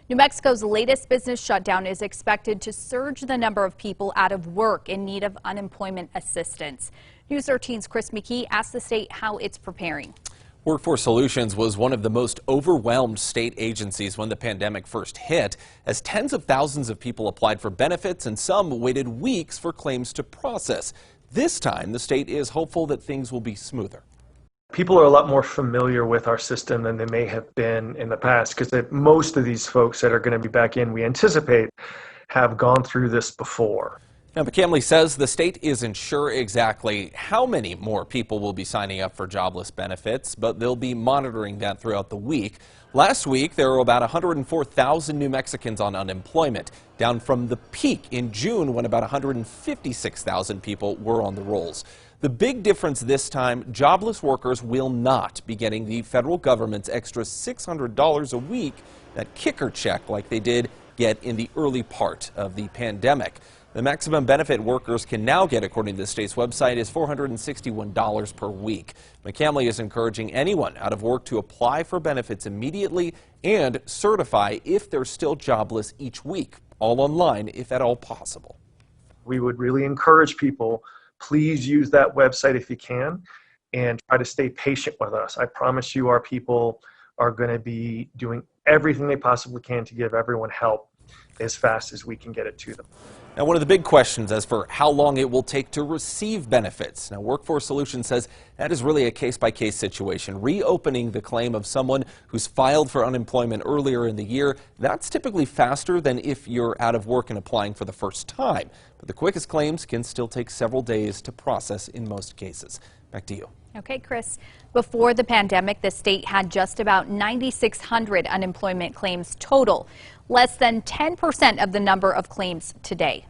New Mexico's latest business shutdown is expected to surge the number of people out of work in need of unemployment assistance. News 13's Chris McKee asked the state how it's preparing. Workforce Solutions was one of the most overwhelmed state agencies when the pandemic first hit, as tens of thousands of people applied for benefits and some waited weeks for claims to process. This time, the state is hopeful that things will be smoother. People are a lot more familiar with our system than they may have been in the past, because most of these folks that are going to be back in, we anticipate, have gone through this before. Now, McCamley says the state isn't sure exactly how many more people will be signing up for jobless benefits, but they'll be monitoring that throughout the week. Last week, there were about 104,000 New Mexicans on unemployment, down from the peak in June when about 156,000 people were on the rolls. The big difference this time, jobless workers will not be getting the federal government's extra $600 a week, that kicker check like they did get in the early part of the pandemic. The maximum benefit workers can now get, according to the state's website, is $461 per week. McCamley is encouraging anyone out of work to apply for benefits immediately and certify if they're still jobless each week, all online if at all possible. We would really encourage people, please use that website if you can and try to stay patient with us. I promise you our people are going to be doing everything they possibly can to give everyone help as fast as we can get it to them. Now, one of the big questions as for how long it will take to receive benefits. Now, Workforce Solutions says that is really a case-by-case situation. Reopening the claim of someone who's filed for unemployment earlier in the year, that's typically faster than if you're out of work and applying for the first time. But the quickest claims can still take several days to process in most cases. Back to you. Okay, Chris. Before the pandemic, the state had just about 9,600 unemployment claims total, less than 10% of the number of claims today.